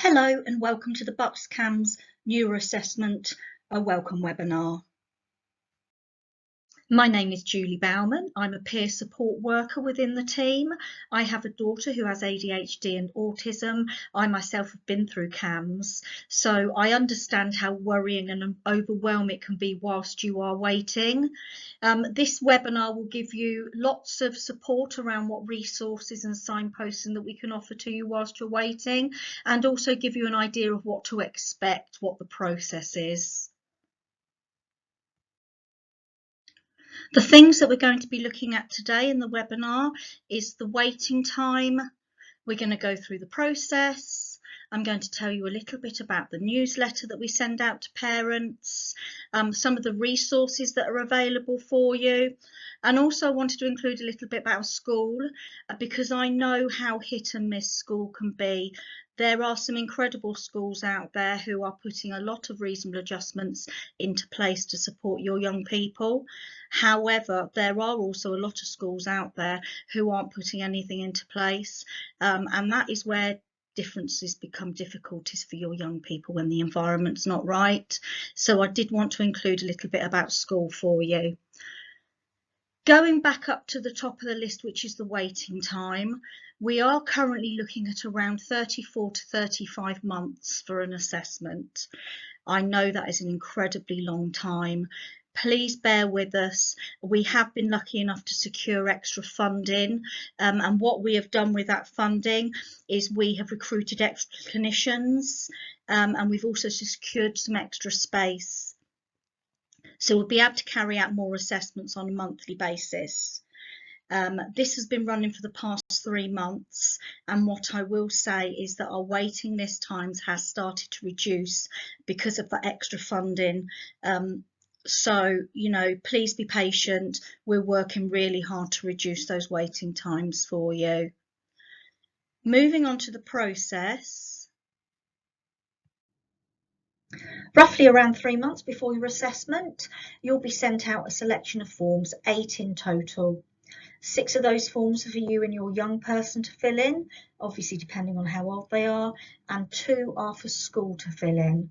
Hello and welcome to the CAMHS Neuro Assessment Welcome webinar. My name is Julie Bauman. I'm a peer support worker within the team. I have a daughter who has ADHD and autism. I myself have been through CAMHS, so I understand how worrying and overwhelming it can be whilst you are waiting. This webinar will give you lots of support around what resources and signposting that we can offer to you whilst you're waiting, and also give you an idea of what to expect, what the process is. The things that we're going to be looking at today in the webinar is the waiting time. We're going to go through the process. I'm going to tell you a little bit about the newsletter that we send out to parents, some of the resources that are available for you. And also I wanted to include a little bit about school because I know how hit and miss school can be. There are some incredible schools out there who are putting a lot of reasonable adjustments into place to support your young people. However, there are also a lot of schools out there who aren't putting anything into place, and that is where differences become difficulties for your young people when the environment's not right. So I did want to include a little bit about school for you. Going back up to the top of the list, which is the waiting time, we are currently looking at around 34 to 35 months for an assessment. I know that is an incredibly long time. Please bear with us. We have been lucky enough to secure extra funding, and what we have done with that funding is we have recruited extra clinicians, and we've also secured some extra space. So we'll be able to carry out more assessments on a monthly basis. This has been running for the past 3 months, and what I will say is that our waiting list times has started to reduce because of the extra funding. So, please be patient. We're working really hard to reduce those waiting times for you. Moving on to the process. Roughly around 3 months before your assessment, you'll be sent out a selection of forms, 8 in total. 6 of those forms are for you and your young person to fill in, obviously depending on how old they are, and 2 are for school to fill in.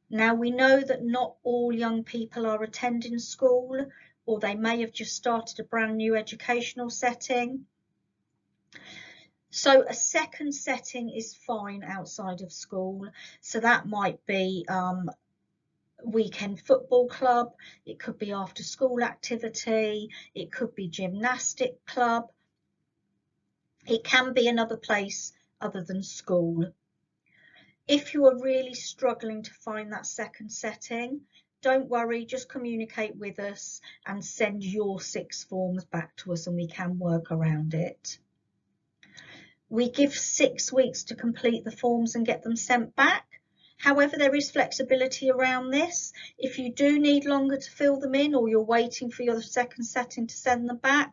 Now, we know that not all young people are attending school, or they may have just started a brand new educational setting. So a second setting is fine outside of school. So that might be weekend football club, it could be after school activity, it could be gymnastic club. It can be another place other than school. If you are really struggling to find that second setting, don't worry, just communicate with us and send your 6 forms back to us and we can work around it. We give 6 weeks to complete the forms and get them sent back. However, there is flexibility around this. If you do need longer to fill them in, or you're waiting for your second setting to send them back,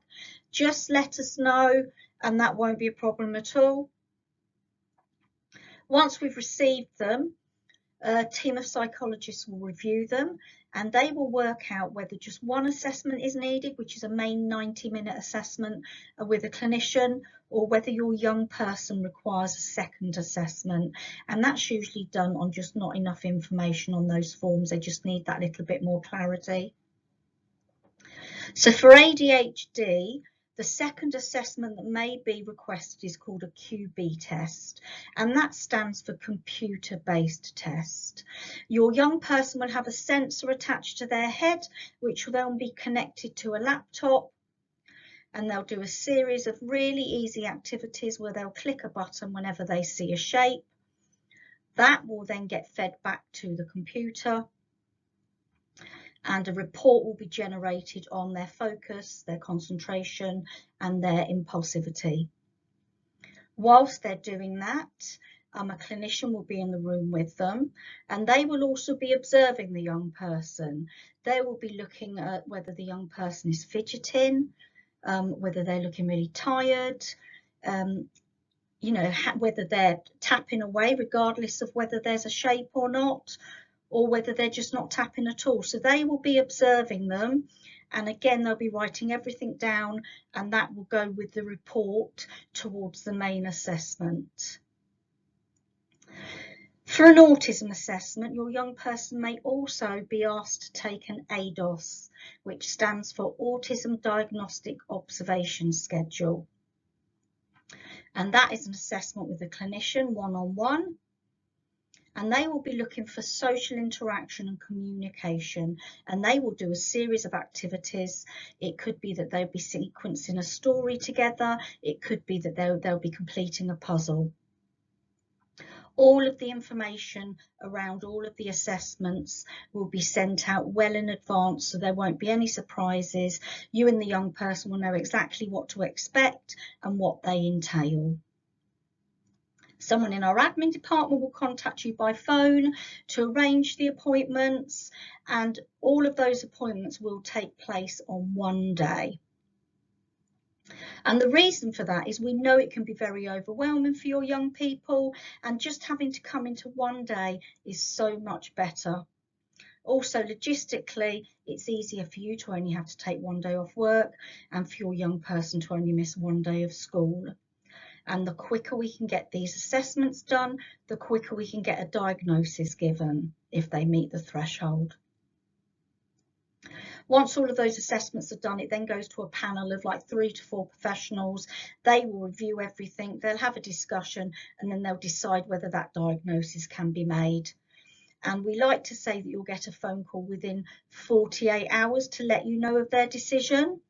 just let us know and that won't be a problem at all. Once we've received them, a team of psychologists will review them and they will work out whether just one assessment is needed, which is a main 90-minute assessment with a clinician, or whether your young person requires a second assessment. And that's usually done on just not enough information on those forms. They just need that little bit more clarity. So for ADHD, the second assessment that may be requested is called a QB test, and that stands for computer-based test. Your young person will have a sensor attached to their head, which will then be connected to a laptop, and they'll do a series of really easy activities where they'll click a button whenever they see a shape. That will then get fed back to the computer, and a report will be generated on their focus, their concentration, and their impulsivity. Whilst they're doing that, a clinician will be in the room with them, and they will also be observing the young person. They will be looking at whether the young person is fidgeting, whether they're looking really tired, whether they're tapping away regardless of whether there's a shape or not, or whether they're just not tapping at all. So they will be observing them, and again they'll be writing everything down, and that will go with the report towards the main assessment. For an autism assessment, your young person may also be asked to take an ADOS, which stands for Autism Diagnostic Observation Schedule. And that is an assessment with a clinician one-on-one, and they will be looking for social interaction and communication, and they will do a series of activities. It could be that they'll be sequencing a story together. It could be that they'll be completing a puzzle. All of the information around all of the assessments will be sent out well in advance, so there won't be any surprises. You and the young person will know exactly what to expect and what they entail. Someone in our admin department will contact you by phone to arrange the appointments, and all of those appointments will take place on one day. And the reason for that is we know it can be very overwhelming for your young people, and just having to come into one day is so much better. Also, logistically, it's easier for you to only have to take one day off work and for your young person to only miss one day of school. And the quicker we can get these assessments done, the quicker we can get a diagnosis given if they meet the threshold. Once all of those assessments are done, it then goes to a panel of like 3 to 4 professionals. They will review everything, they'll have a discussion, and then they'll decide whether that diagnosis can be made. And we like to say that you'll get a phone call within 48 hours to let you know of their decision.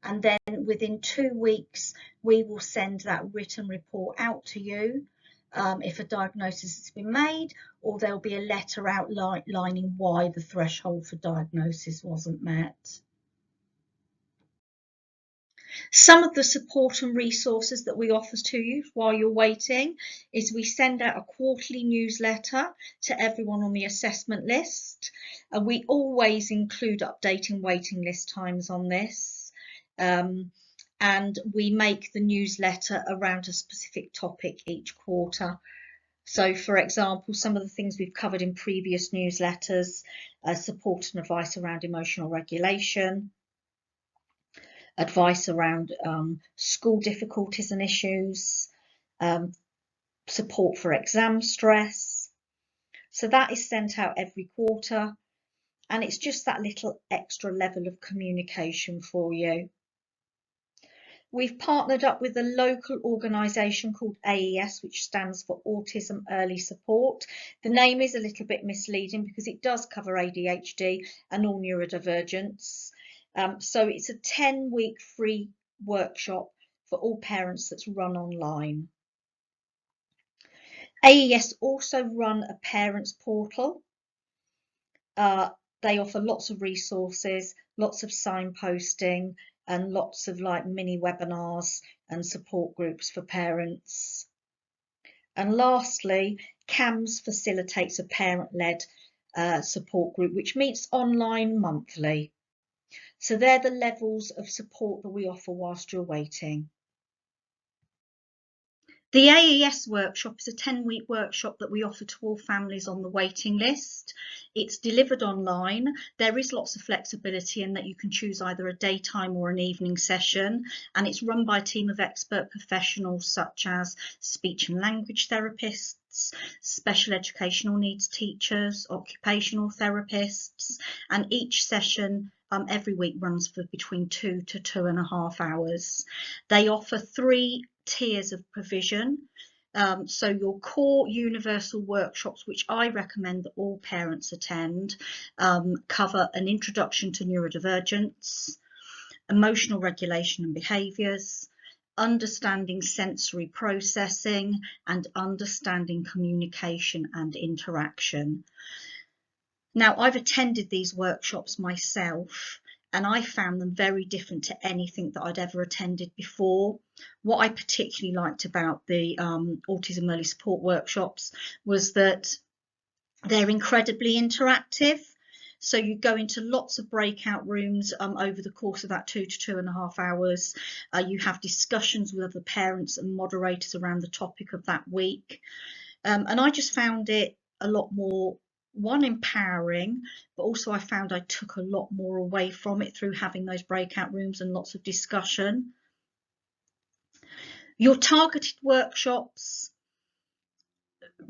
And then within 2 weeks, we will send that written report out to you if a diagnosis has been made, or there'll be a letter outlining why the threshold for diagnosis wasn't met. Some of the support and resources that we offer to you while you're waiting is we send out a quarterly newsletter to everyone on the assessment list. We always include updating waiting list times on this. And we make the newsletter around a specific topic each quarter. So, for example, some of the things we've covered in previous newsletters, support and advice around emotional regulation, advice around school difficulties and issues, support for exam stress. So that is sent out every quarter, and it's just that little extra level of communication for you. We've partnered up with a local organisation called AES, which stands for Autism Early Support. The name is a little bit misleading because it does cover ADHD and all neurodivergence. So it's a 10-week free workshop for all parents that's run online. AES also run a parents portal. They offer lots of resources, lots of signposting, and lots of like mini webinars and support groups for parents. And lastly, CAMHS facilitates a parent-led support group which meets online monthly. So they're the levels of support that we offer whilst you're waiting. The AES workshop is a 10-week workshop that we offer to all families on the waiting list. It's delivered online. There is lots of flexibility in that you can choose either a daytime or an evening session, and it's run by a team of expert professionals such as speech and language therapists, special educational needs teachers, occupational therapists, and each session every week runs for between 2 to 2.5 hours. They offer 3 tiers of provision. So your core universal workshops, which I recommend that all parents attend, cover an introduction to neurodivergence, emotional regulation and behaviours, understanding sensory processing, and understanding communication and interaction. Now, I've attended these workshops myself, and I found them very different to anything that I'd ever attended before. What I particularly liked about the Autism Early Support workshops was that they're incredibly interactive. So you go into lots of breakout rooms over the course of that 2 to 2.5 hours. You have discussions with other parents and moderators around the topic of that week. And I just found it a lot more empowering, but also I found I took a lot more away from it through having those breakout rooms and lots of discussion. Your targeted workshops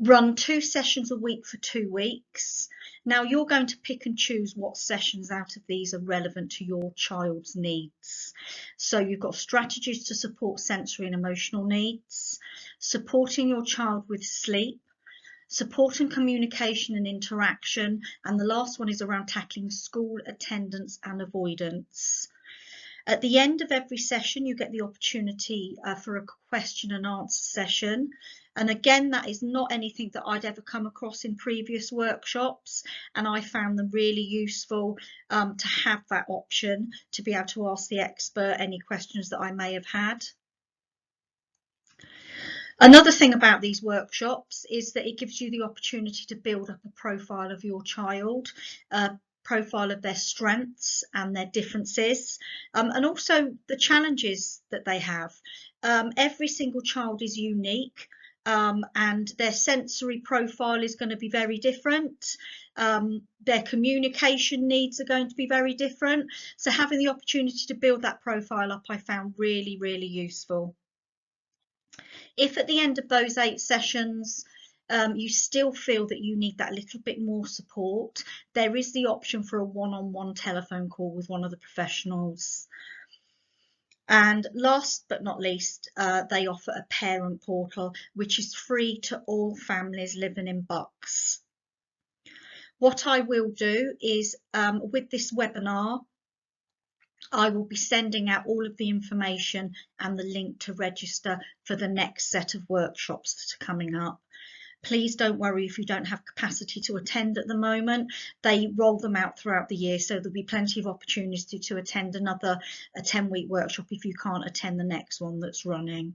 Run 2 sessions a week for 2 weeks. Now you're going to pick and choose what sessions out of these are relevant to your child's needs. So you've got strategies to support sensory and emotional needs, supporting your child with sleep, supporting communication and interaction, and the last one is around tackling school attendance and avoidance. At the end of every session, you get the opportunity for a question and answer session. And again, that is not anything that I'd ever come across in previous workshops. And I found them really useful to have that option to be able to ask the expert any questions that I may have had. Another thing about these workshops is that it gives you the opportunity to build up a profile of your child, profile of their strengths and their differences, and also the challenges that they have. Every single child is unique, and their sensory profile is going to be very different. Their communication needs are going to be very different. So having the opportunity to build that profile up, I found really, really useful. If at the end of those 8 sessions you still feel that you need that little bit more support, there is the option for a one-on-one telephone call with one of the professionals. And last but not least, they offer a parent portal, which is free to all families living in Bucks. What I will do is, with this webinar, I will be sending out all of the information and the link to register for the next set of workshops that are coming up. Please don't worry if you don't have capacity to attend at the moment. They roll them out throughout the year, so there'll be plenty of opportunity to attend a 10-week workshop if you can't attend the next one that's running.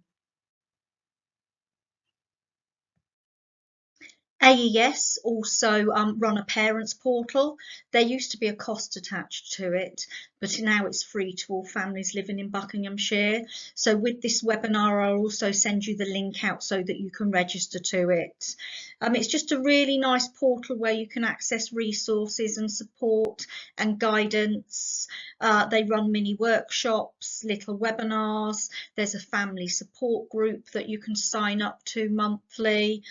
AES also run a parents portal. There used to be a cost attached to it, but now it's free to all families living in Buckinghamshire. So with this webinar, I'll also send you the link out so that you can register to it. It's just a really nice portal where you can access resources and support and guidance. They run mini workshops, little webinars. There's a family support group that you can sign up to monthly.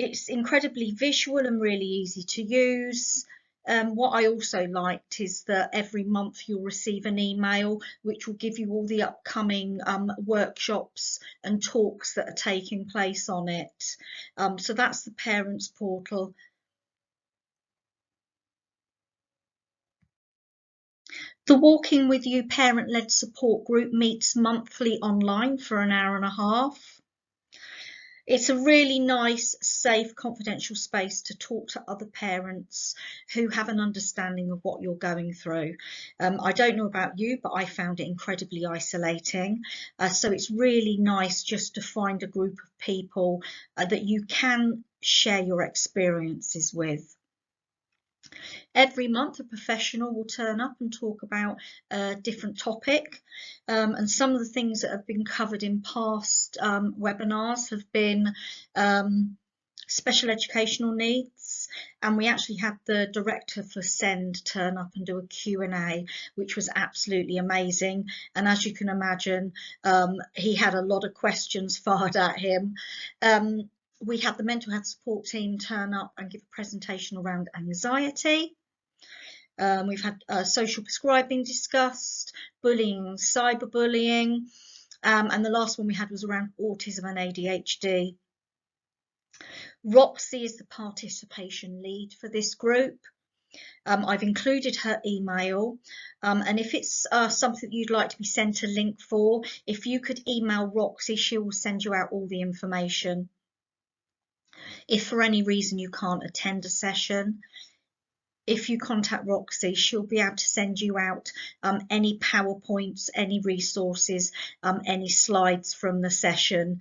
It's incredibly visual and really easy to use. What I also liked is that every month you'll receive an email which will give you all the upcoming workshops and talks that are taking place on it. So that's the parents portal. The Walking With You parent-led support group meets monthly online for an hour and a half. It's a really nice, safe, confidential space to talk to other parents who have an understanding of what you're going through. I don't know about you, but I found it incredibly isolating. So it's really nice just to find a group of people that you can share your experiences with. Every month a professional will turn up and talk about a different topic, and some of the things that have been covered in past webinars have been special educational needs, and we actually had the director for SEND turn up and do a Q&A, which was absolutely amazing. And as you can imagine, he had a lot of questions fired at him. We had the mental health support team turn up and give a presentation around anxiety. We've had social prescribing discussed, bullying, cyberbullying, and the last one we had was around autism and ADHD. Roxy is the participation lead for this group. I've included her email, and if it's something you'd like to be sent a link for, if you could email Roxy, she will send you out all the information. If for any reason you can't attend a session, if you contact Roxy, she'll be able to send you out any PowerPoints, any resources, any slides from the session,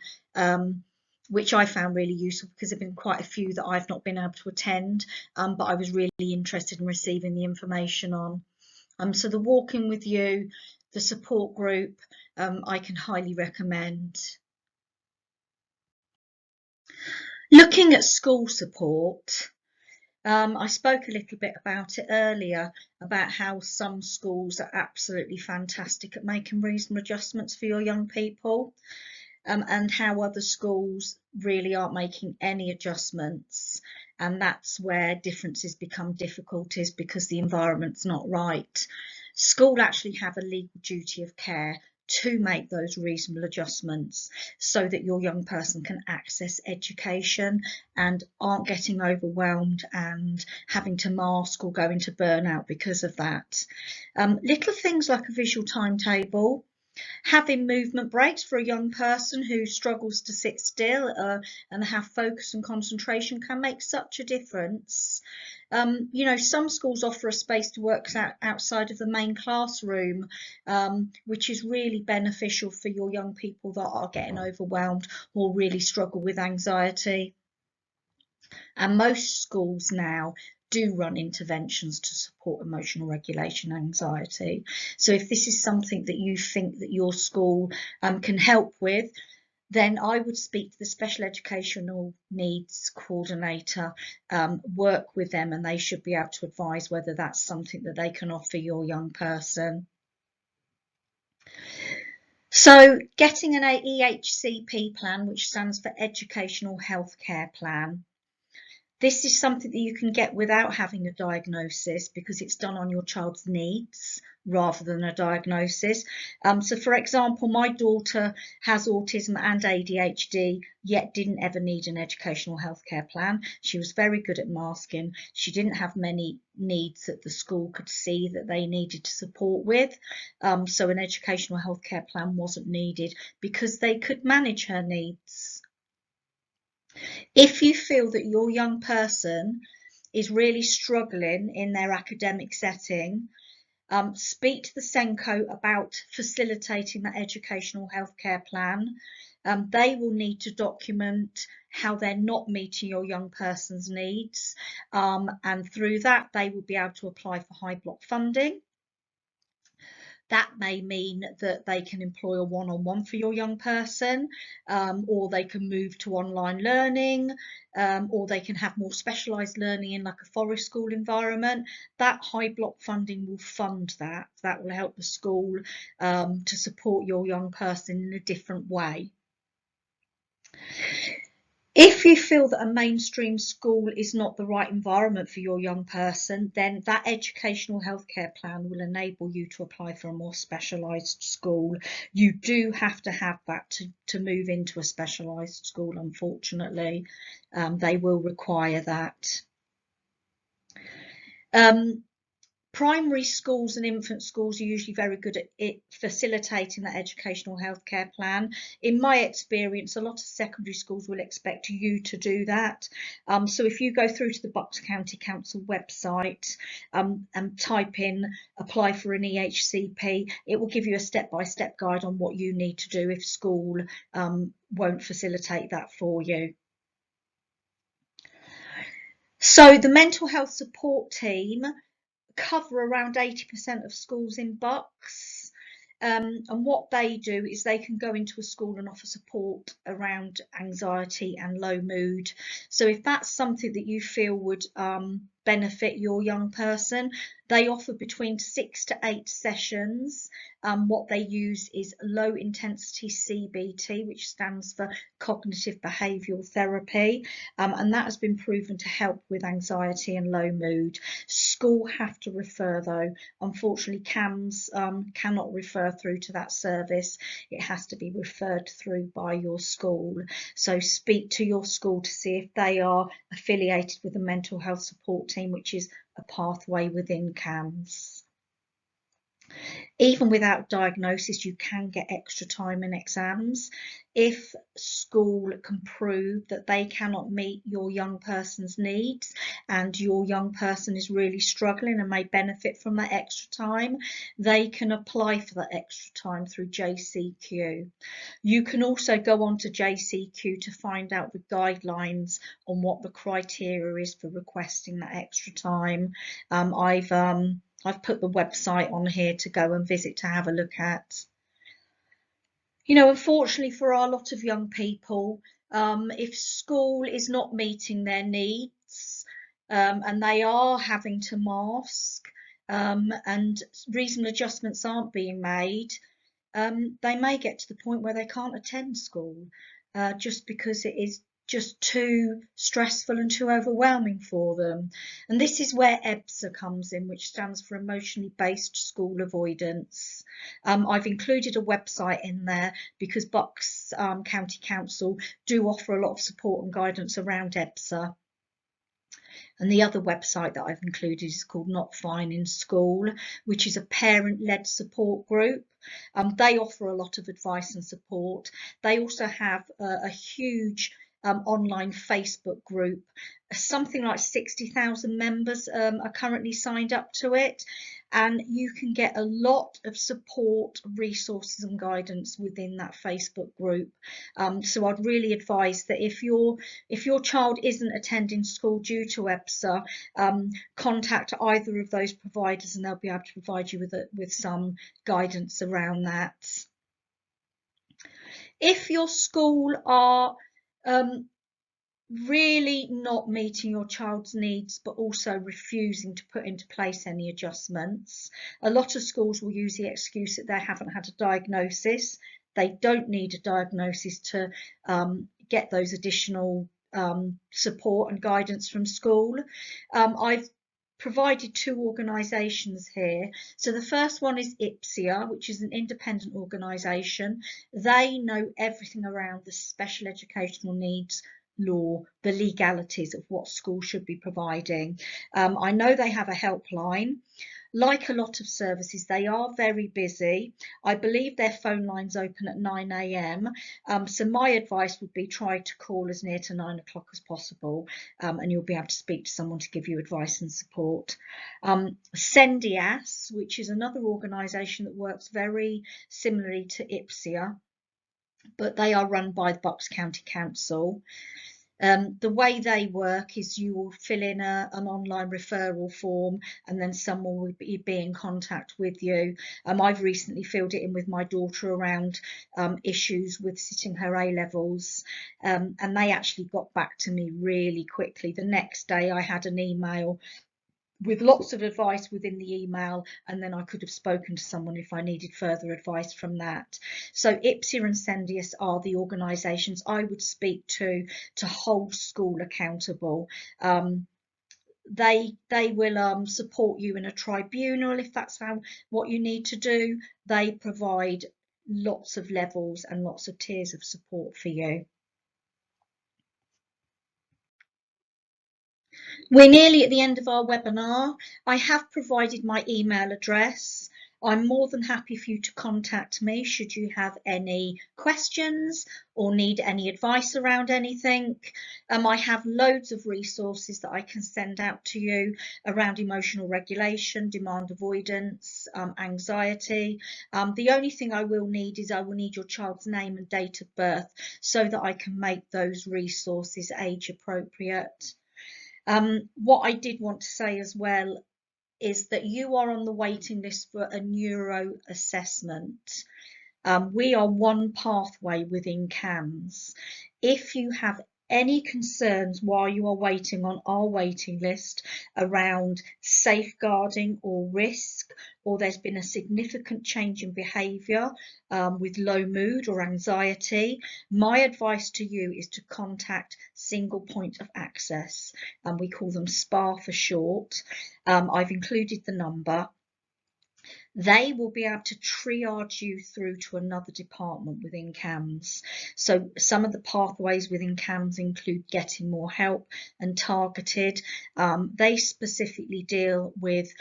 which I found really useful because there have been quite a few that I've not been able to attend, but I was really interested in receiving the information on. So the Walking With You, the support group, I can highly recommend. Looking at school support, I spoke a little bit about it earlier, about how some schools are absolutely fantastic at making reasonable adjustments for your young people. and how other schools really aren't making any adjustments. And that's where differences become difficulties, because the environment's not right. School actually have a legal duty of care to make those reasonable adjustments so that your young person can access education and aren't getting overwhelmed and having to mask or go into burnout because of that. Little things like a visual timetable, having movement breaks for a young person who struggles to sit still and have focus and concentration can make such a difference. You know, some schools offer a space to work outside of the main classroom, which is really beneficial for your young people that are getting overwhelmed or really struggle with anxiety. And most schools now do run interventions to support emotional regulation and anxiety. So if this is something that you think that your school can help with, then I would speak to the special educational needs coordinator, work with them, and they should be able to advise whether that's something that they can offer your young person. So getting an EHCP plan, which stands for Educational Healthcare Plan. This is something that you can get without having a diagnosis, because it's done on your child's needs rather than a diagnosis. So for example, my daughter has autism and ADHD, yet didn't ever need an educational healthcare plan. She was very good at masking. She didn't have many needs that the school could see that they needed to support with. So an educational healthcare plan wasn't needed because they could manage her needs. If you feel that your young person is really struggling in their academic setting, speak to the SENCO about facilitating that educational healthcare plan. They will need to document how they're not meeting your young person's needs, and through that they will be able to apply for high block funding. That may mean that they can employ a one-on-one for your young person, or they can move to online learning, or they can have more specialised learning in like a forest school environment. That high block funding will fund that. That will help the school to support your young person in a different way. If you feel that a mainstream school is not the right environment for your young person, then that educational healthcare plan will enable you to apply for a more specialised school. You do have to have that to move into a specialised school, unfortunately. They will require that. Primary schools and infant schools are usually very good at facilitating that educational healthcare plan. In my experience, a lot of secondary schools will expect you to do that. So if you go through to the Bucks County Council website and type in apply for an EHCP, it will give you a step-by-step guide on what you need to do if school won't facilitate that for you. So the mental health support team cover around 80% of schools in Bucks, and what they do is they can go into a school and offer support around anxiety and low mood. So if that's something that you feel would benefit your young person, they offer between 6 to 8 sessions. What they use is low intensity CBT, which stands for cognitive behavioural therapy, and that has been proven to help with anxiety and low mood. School have to refer though. Unfortunately, CAMHS cannot refer through to that service. It has to be referred through by your school. So speak to your school to see if they are affiliated with the mental health support team, which is a pathway within CAMHS. Even without diagnosis, you can get extra time in exams. If school can prove that they cannot meet your young person's needs and your young person is really struggling and may benefit from that extra time, they can apply for that extra time through JCQ. You can also go on to JCQ to find out the guidelines on what the criteria is for requesting that extra time. I've put the website on here to go and visit to have a look at. You know, unfortunately for a lot of young people, if school is not meeting their needs and they are having to mask and reasonable adjustments aren't being made, they may get to the point where they can't attend school just because it is just too stressful and too overwhelming for them. And this is where EBSA comes in, which stands for Emotionally Based School Avoidance. I've included a website in there because Bucks County Council do offer a lot of support and guidance around EBSA. And the other website that I've included is called Not Fine in School, which is a parent-led support group. They offer a lot of advice and support. They also have a huge online Facebook group. Something like 60,000 members are currently signed up to it, and you can get a lot of support, resources and guidance within that Facebook group. So I'd really advise that if your child isn't attending school due to EBSA, contact either of those providers and they'll be able to provide you with some guidance around that. If your school are really not meeting your child's needs but also refusing to put into place any adjustments, a lot of schools will use the excuse that they haven't had a diagnosis. They don't need a diagnosis to get those additional support and guidance from school. I've provided two organisations here. So the first one is IPSIA, which is an independent organisation. They know everything around the special educational needs law, the legalities of what schools should be providing. I know they have a helpline. Like a lot of services, they are very busy. I believe their phone line's open at 9 a.m. So my advice would be try to call as near to 9 o'clock as possible, and you'll be able to speak to someone to give you advice and support. Sendias, which is another organisation that works very similarly to IPSIA, but they are run by the Bucks County Council. The way they work is you will fill in an online referral form and then someone will be in contact with you. I've recently filled it in with my daughter around issues with sitting her A-levels, and they actually got back to me really quickly. The next day I had an email with lots of advice within the email, and then I could have spoken to someone if I needed further advice from that. So IPSIA and Sendius are the organisations I would speak to hold school accountable. They will support you in a tribunal if that's what you need to do. They provide lots of levels and lots of tiers of support for you. We're nearly at the end of our webinar. I have provided my email address. I'm more than happy for you to contact me should you have any questions or need any advice around anything. I have loads of resources that I can send out to you around emotional regulation, demand avoidance, anxiety. The only thing I will need is I will need your child's name and date of birth so that I can make those resources age appropriate. What I did want to say as well is that you are on the waiting list for a neuro assessment. We are one pathway within CAMHS. If you have any concerns while you are waiting on our waiting list around safeguarding or risk, or there's been a significant change in behaviour with low mood or anxiety, my advice to you is to contact Single Point of Access, and we call them SPA for short. I've included the number. They will be able to triage you through to another department within CAMHS. So some of the pathways within CAMHS include getting more help and targeted. They specifically deal with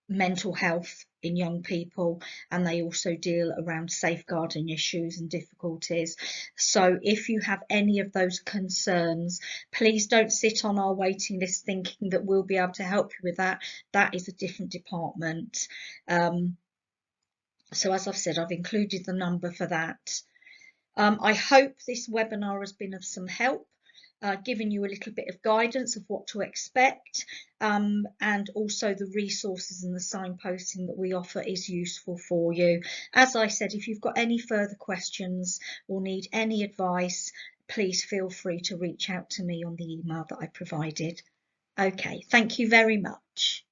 mental health in young people, and they also deal around safeguarding issues and difficulties. So if you have any of those concerns, please don't sit on our waiting list thinking that we'll be able to help you with that. That is a different department. So as I've said, I've included the number for that. I hope this webinar has been of some help, giving you a little bit of guidance of what to expect, and also the resources and the signposting that we offer is useful for you. As I said, if you've got any further questions or need any advice, please feel free to reach out to me on the email that I provided. Okay, thank you very much.